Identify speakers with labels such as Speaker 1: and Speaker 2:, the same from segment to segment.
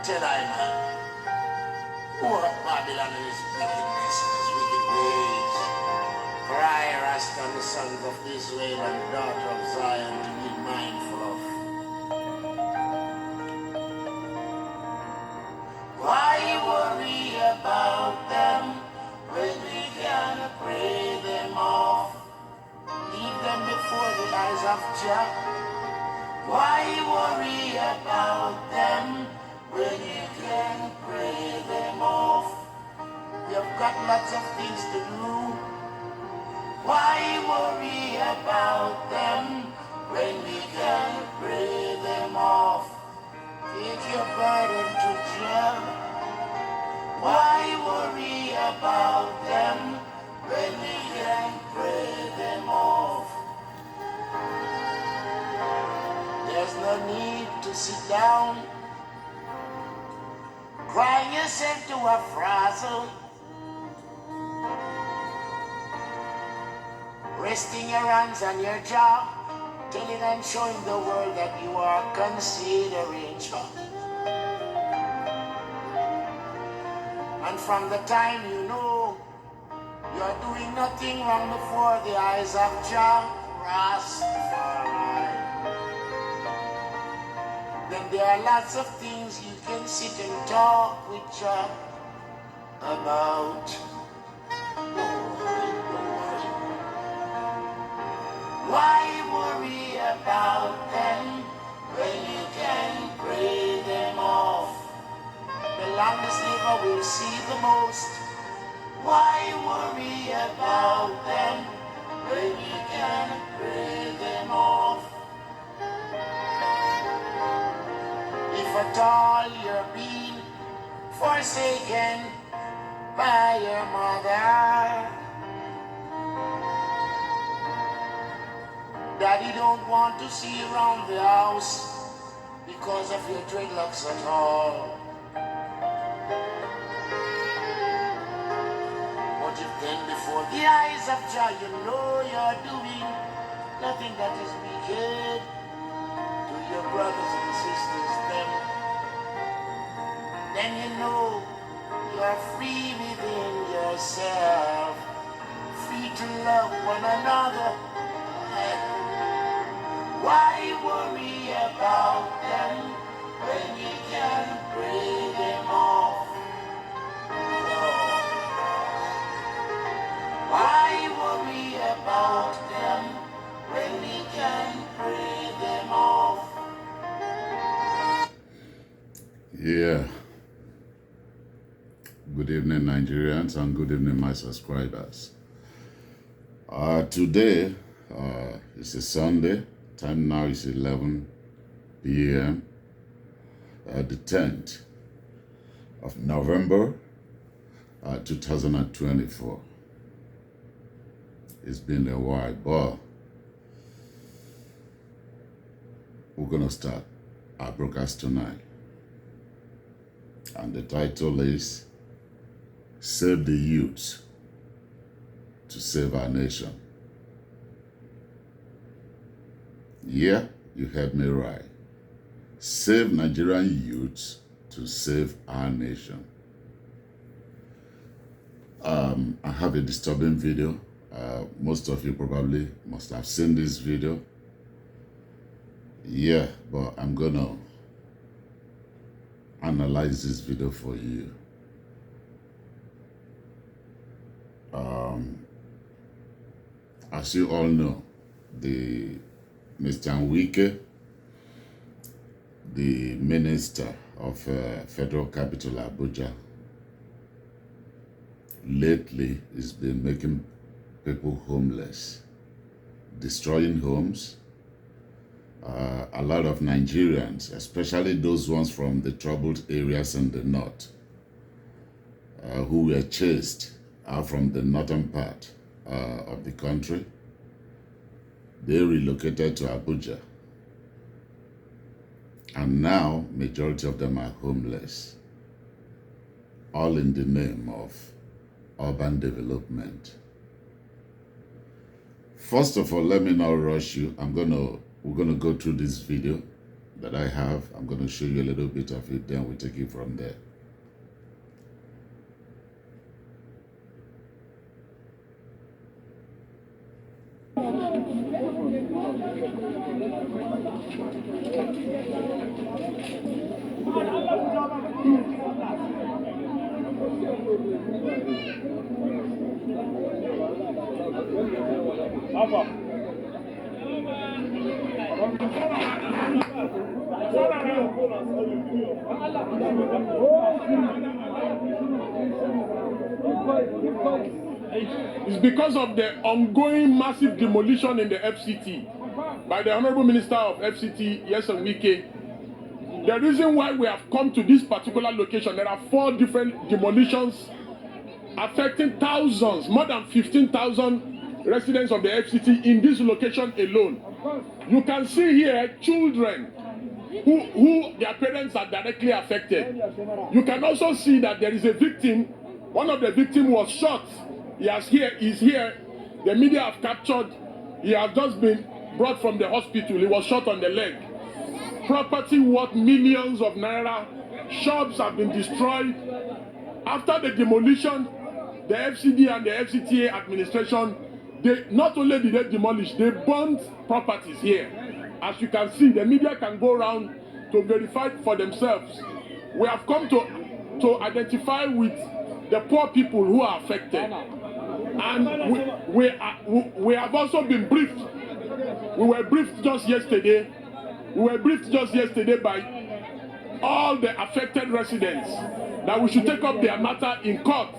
Speaker 1: Tell I man, what Babylon is wickedness and his wicked ways. Cry, Rasta, the sons of Israel and daughter of Zion, to be mindful of. Why worry about them when we can pray them off? Leave them before the eyes of Jah. Why worry about them when you can pray them off? You've got lots of things to do. Why worry about them when we can pray them off? Take your burden to Jah. Why worry about them when we can pray them off? There's no need to sit down, crying yourself to a frazzle, resting your hands on your jaw, telling and showing the world that you are consideration. And from the time you know you're doing nothing wrong before the eyes of Jah Rastafari, then there are lots of things you can sit and talk with Jah about. Don't worry. Why worry about them when you can pray them off? The longest liver will see the most. Why worry about them when you can pray them off? If at all you're being forsaken by your mother, Daddy don't want to see you around the house because of your dreadlocks at all. But if then before the eyes of Jah you know you're doing nothing that is wicked to your brothers and sisters, then you know you're free within yourself, free to love one another. Why worry about them when you can pray them off? Why worry about them when we can pray them off?
Speaker 2: Yeah. Good evening, Nigerians, and good evening, my subscribers. Today is a Sunday. Time now is 11 p.m. The 10th of November 2024. It's been a while, but we're going to start our broadcast tonight. And the title is Save the Youth to Save Our Nation. Yeah, you heard me right. Save Nigerian youths to save our nation. I have a disturbing video. Most of you probably must have seen this video. Yeah, but I'm gonna analyze this video for you. As you all know, Mr. Wike, the Minister of Federal Capital Abuja, lately has been making people homeless, destroying homes. A lot of Nigerians, especially those ones from the troubled areas in the north, who were chased out from the northern part of the country, they relocated to Abuja. And now, majority of them are homeless, all in the name of urban development. First of all, let me not rush you. We're gonna go through this video that I have. I'm going to show you a little bit of it, then we'll take it from there.
Speaker 3: It's because of the ongoing massive demolition in the FCT by the Honorable Minister of FCT, Yeson Wike. The reason why we have come to this particular location, there are 4 different demolitions affecting thousands, more than 15,000 residents of the FCT in this location alone. You can see here children who their parents are directly affected. You can also see that there is a victim. One of the victims was shot. He's here. The media have captured. He has just been brought from the hospital. He was shot on the leg. Property worth millions of naira. Shops have been destroyed. After the demolition, the FCD and the FCTA administration, they not only did they demolish, they burned properties here. As you can see, the media can go around to verify for themselves. We have come to identify with the poor people who are affected. And we have also been briefed. We were briefed just yesterday. By all the affected residents that we should take up their matter in court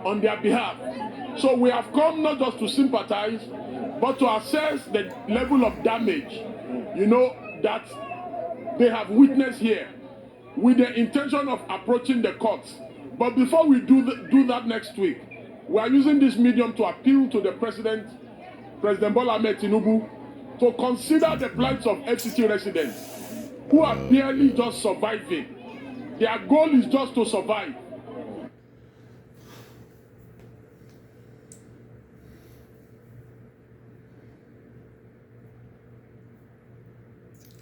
Speaker 3: on their behalf. So we have come not just to sympathize, but to assess the level of damage, that they have witnessed here, with the intention of approaching the courts. But before we do that next week, we are using this medium to appeal to the President Bola Ahmed Tinubu, to consider the plights of FCT residents who are barely just surviving. Their goal is just to survive.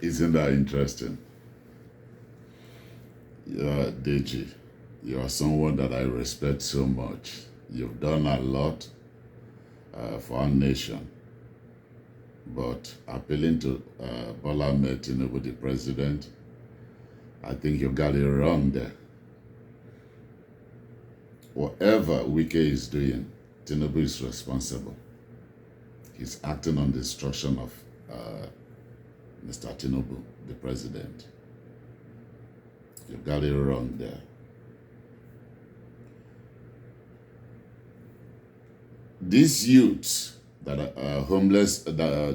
Speaker 2: Isn't that interesting? Deji, you are someone that I respect so much. You've done a lot for our nation. But appealing to Bola Ahmed Tinubu, the president, I think you got it wrong there. Whatever Wike is doing, Tinubu is responsible. He's acting on the instruction of Mr. Tinubu, the president. You got it wrong there. These youths that are homeless,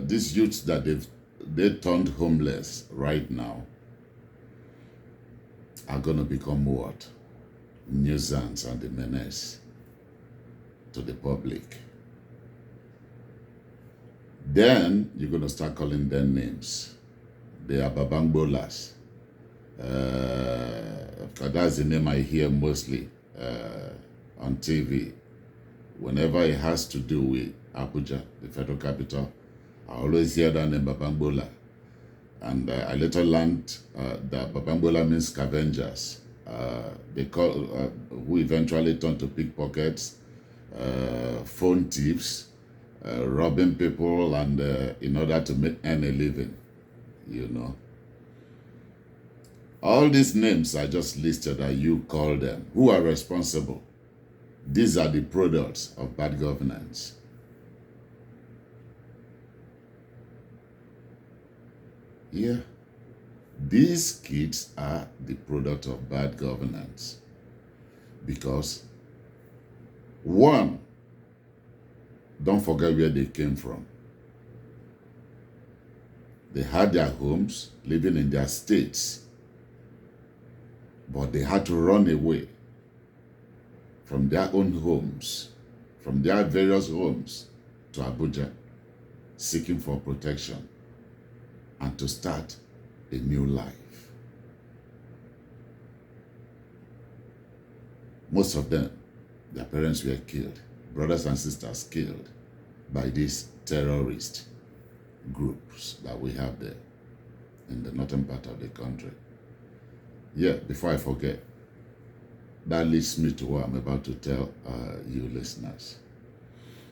Speaker 2: these youths that they turned homeless right now are going to become what? Nuisance and a menace to the public. Then you're going to start calling them names. They are babangbolas. That's the name I hear mostly on TV. Whenever it has to do with Abuja, the federal capital, I always hear that name, Babangbola. And I later learned that Babangbola means scavengers. They call who eventually turn to pickpockets, phone thieves, robbing people, and in order to earn a living, All these names I just listed that you call them, who are responsible? These are the products of bad governance. Yeah, these kids are the product of bad governance. Because, one, don't forget where they came from. They had their homes, living in their states, but they had to run away from their own homes, from their various homes, to Abuja, seeking for protection and to start a new life. Most of them, their parents were killed, brothers and sisters killed by these terrorist groups that we have there. in the northern part of the country. Yeah, before I forget, that leads me to what I'm about to tell you listeners.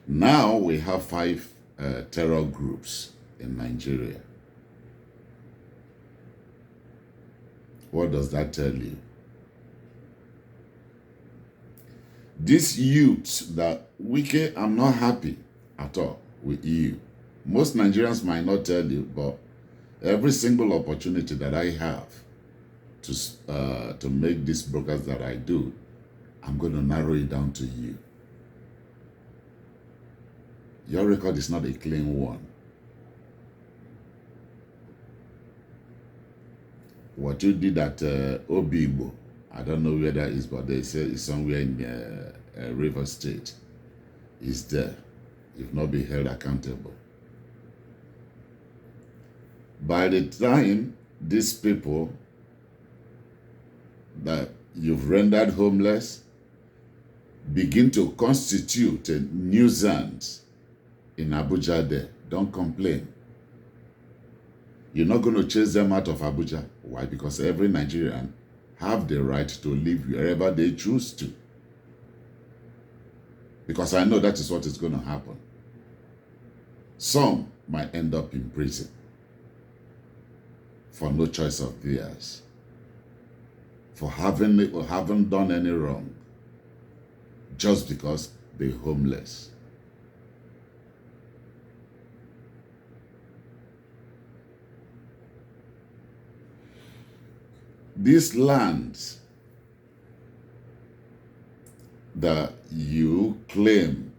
Speaker 2: Now we have 5 terror groups in Nigeria. What does that tell you? These youths that, Wike, I'm not happy at all with you. Most Nigerians might not tell you, but every single opportunity that I have to make these brokers that I do, I'm going to narrow it down to you. Your record is not a clean one. What you did at Obibo, I don't know where that is, but they say it's somewhere in River State. It's there. You've not been held accountable. By the time these people that you've rendered homeless begin to constitute a nuisance in Abuja there, don't complain. You're not going to chase them out of Abuja. Why? Because every Nigerian have the right to live wherever they choose to. Because I know that is what is going to happen. Some might end up in prison for no choice of theirs, for haven't done any wrong, just because they're homeless. These lands that you claim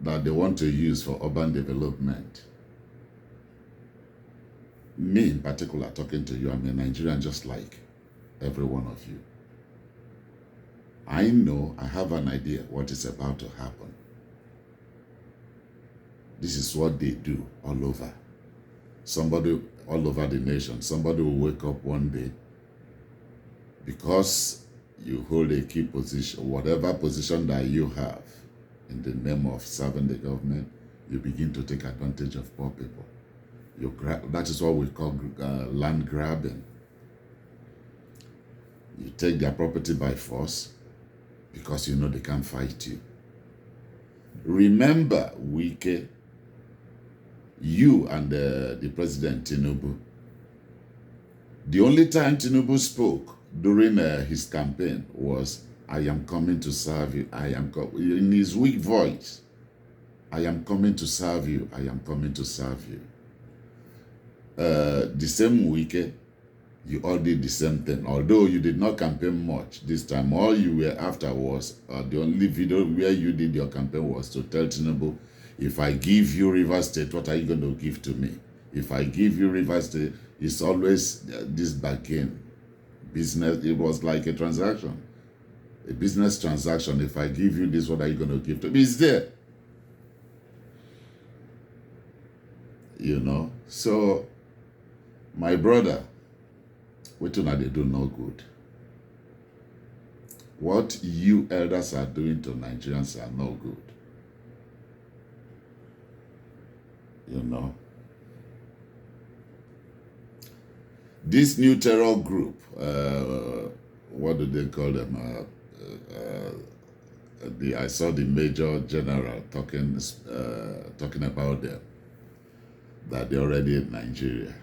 Speaker 2: that they want to use for urban development, me in particular talking to you, I'm a Nigerian just like every one of you. I know, I have an idea what is about to happen. This is what they do all over. Somebody all over the nation, somebody will wake up one day because you hold a key position, whatever position that you have in the name of serving the government, you begin to take advantage of poor people. That is what we call land grabbing. You take their property by force because you know they can't fight you. Remember, Wike, you and the President Tinubu, the only time Tinubu spoke during his campaign was, I am coming to serve you. In his weak voice, I am coming to serve you. I am coming to serve you. The same week, you all did the same thing. Although you did not campaign much this time, all you were after was, the only video where you did your campaign was to tell Tinubu, if I give you River State, what are you going to give to me? If I give you River State, it's always this bargain. Business, it was like a transaction. A business transaction. If I give you this, what are you going to give to me? It's there. You know? So, my brother, what do they do no good? What you elders are doing to Nigerians are no good. You know? This new terror group, what do they call them? I saw the Major General talking about them, that they're already in Nigeria.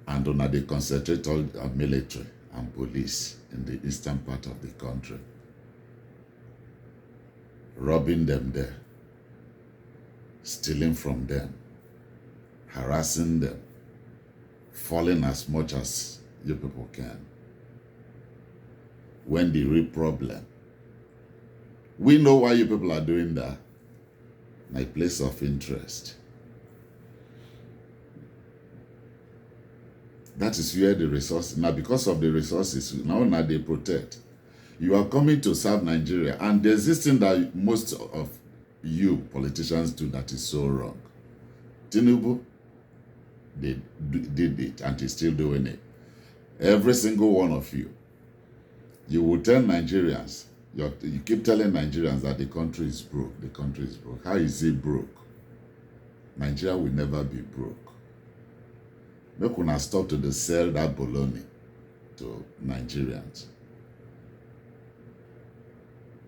Speaker 2: And they concentrate all our military and police in the eastern part of the country, robbing them there, stealing from them, harassing them, falling as much as you people can. When the real problem, we know why you people are doing that. My place of interest. That is where the resources, now because of the resources, now they protect. You are coming to serve Nigeria, and there's this thing that most of you politicians do that is so wrong. Tinubu, they did it, and he's still doing it. Every single one of you, you will tell Nigerians, you keep telling Nigerians that the country is broke, the country is broke. How is it broke? Nigeria will never be broke. Make una stop to sell that bologna to Nigerians.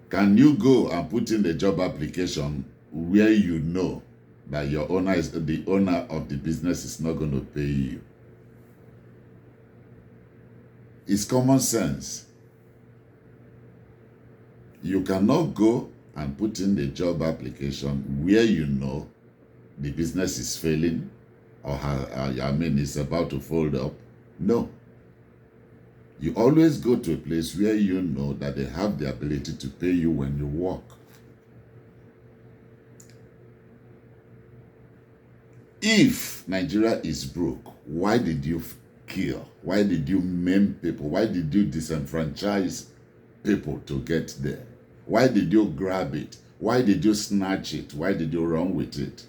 Speaker 2: Can you go and put in the job application where you know that the owner of the business is not going to pay you? It's common sense. You cannot go and put in the job application where you know the business is failing or it's about to fold up. No. You always go to a place where you know that they have the ability to pay you when you work. If Nigeria is broke, why did you kill? Why did you maim people? Why did you disenfranchise people to get there? Why did you grab it? Why did you snatch it? Why did you run with it?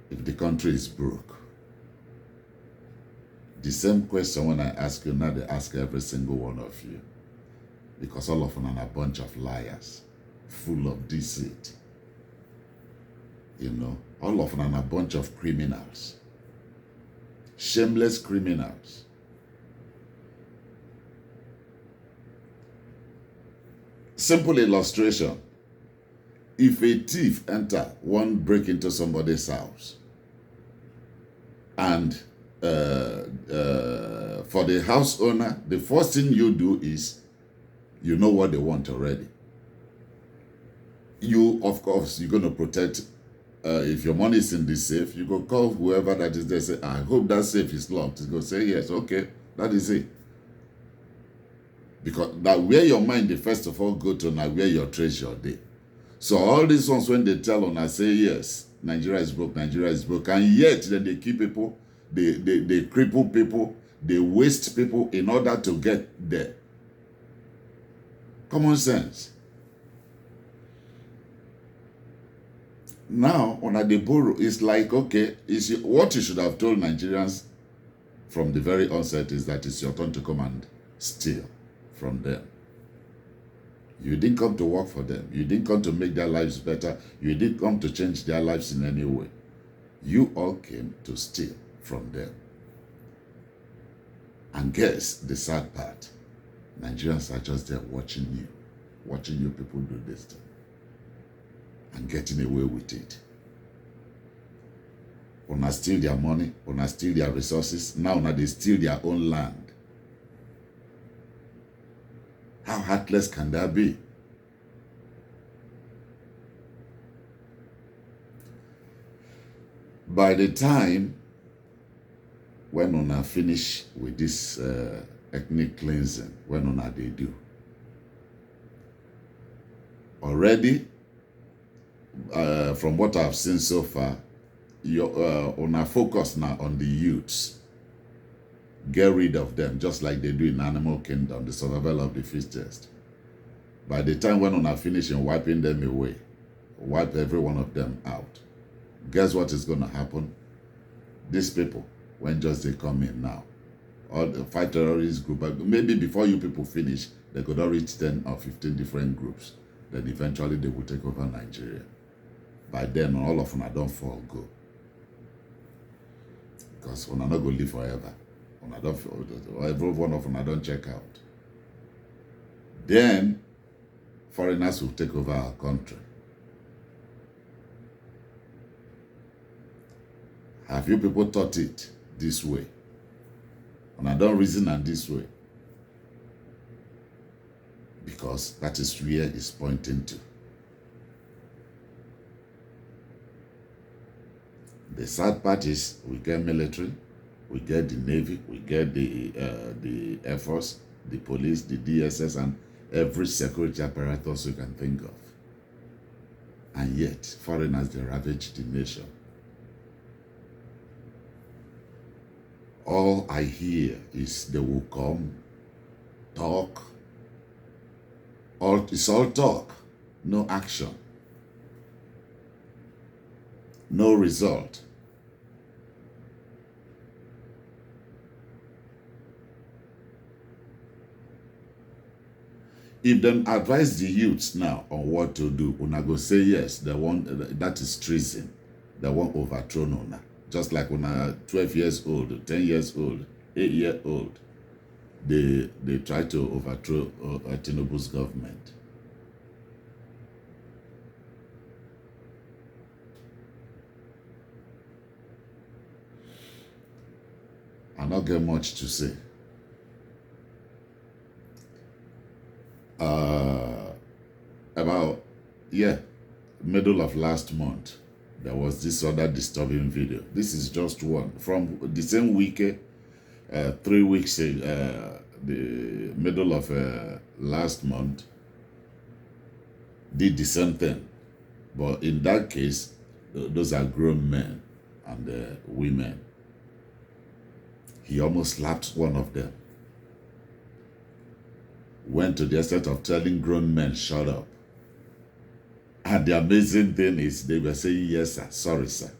Speaker 2: If the country is broke. The same question when I ask you, now they ask every single one of you. Because all of them are a bunch of liars, full of deceit. You know, all of them are a bunch of criminals. Shameless criminals. Simple illustration. If a thief won't break into somebody's house, and for the house owner, the first thing you do is, you know what they want already. You, of course, you're going to protect. If your money is in the safe, you go call whoever that is there, say, I hope that safe is locked. You go say, yes, okay, that is it. Because that where your mind, they first of all go to now where your treasure day. So all these ones, when they tell on, I say, yes, Nigeria is broke, and yet then they keep people, they cripple people, they waste people in order to get there. Common sense. Now, on a borrow, it's like, okay, what you should have told Nigerians from the very onset is that it's your turn to come and steal from them. You didn't come to work for them. You didn't come to make their lives better. You didn't come to change their lives in any way. You all came to steal from them. And guess the sad part? Nigerians are just there watching you people do this thing and getting away with it. Una steal their money, una steal their resources. Now they steal their own land. How heartless can that be? By the time when una finish with this ethnic cleansing, when una they do, already, from what I've seen so far, una focus now on the youths. Get rid of them, just like they do in Animal Kingdom, the survival of the fittest. By the time when una finish in wiping them away, wipe every one of them out, guess what is going to happen? These people, when just they come in now, or the fight terrorist group, maybe before you people finish, they could all reach 10 or 15 different groups. Then eventually they will take over Nigeria. By then, all of them don't fall go. Because we're not going to live forever. Every one of them don't check out. Then foreigners will take over our country. Have you people thought it this way? And I don't reason and this way. Because that is where it's pointing to. The sad part is we get military, we get the Navy, we get the Air Force, the police, the DSS, and every security apparatus you can think of. And yet, foreigners, they ravage the nation. All I hear is they will come, talk. It's all talk, no action, no result. If them advise the youths now on what to do, una go say yes, they want, that is treason. They want overthrow una. Just like when I 12 years old, 10 years old, 8-year-old, they try to overthrow Tinubu's government. I not get much to say. About middle of last month, there was this other disturbing video. This is just one from the same week, 3 weeks, the middle of last month, did the same thing. But in that case, those are grown men and women. He almost slapped one of them. Went to the extent of telling grown men, shut up. And the amazing thing is they were saying, yes, sir, sorry, sir.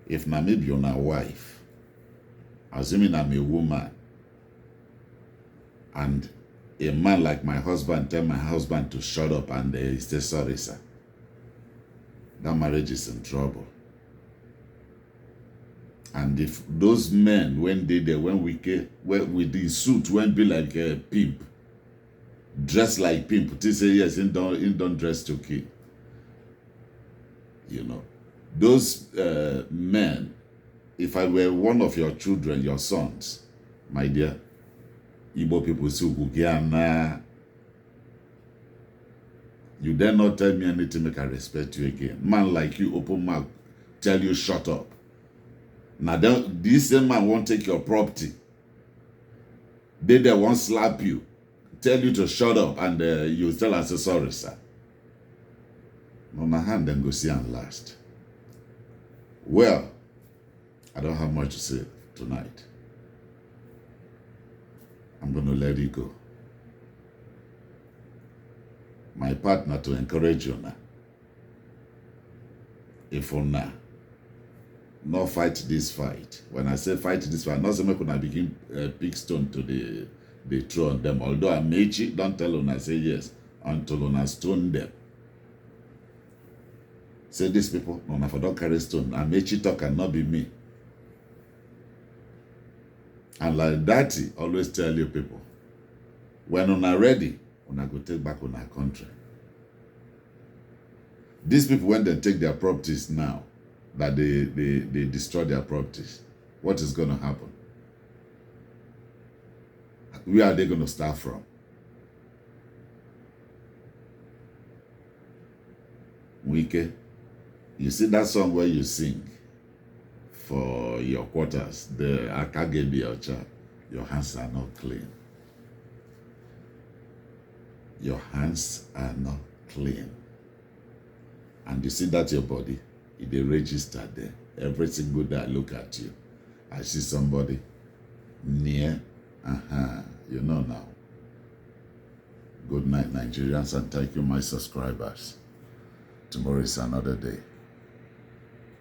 Speaker 2: If na maybe you're a wife, assuming I'm a woman, and a man like my husband tell my husband to shut up and he say, sorry, sir, that marriage is in trouble. And if those men, when they there, when we came, with the suit, when be like a pimp, dress like pimp, they say, yes, he don't dress to kill. You know, those men, if I were one of your children, your sons, my dear, Igbo people say, you dare not tell me anything make I respect you again. Man like you, open mouth, tell you shut up. Now this same man won't take your property. They won't slap you, tell you to shut up, and you tell us, sorry, sir. On my hand, then go see and last. Well, I don't have much to say tonight. I'm going to let it go. My partner to encourage you now. If for now, not fight this fight. When I say fight this fight, not saying I begin pick stone to the throw on them. Although Amechi don't tell Una say yes until Una stone them. Say these people, Una for don't carry stone. Amechi talk and not be me. And like that, always tell you people, when Una ready, Una go take back Una country. These people, when they take their properties now, that they destroy their properties, what is going to happen? Where are they going to start from? Wike, you see that song where you sing for your quarters, the Akagebi Ocha, your hands are not clean. Your hands are not clean. And you see that your body, they register there. Every single day I look at you, I see somebody near. You know now. Good night, Nigerians, and thank you, my subscribers. Tomorrow is another day.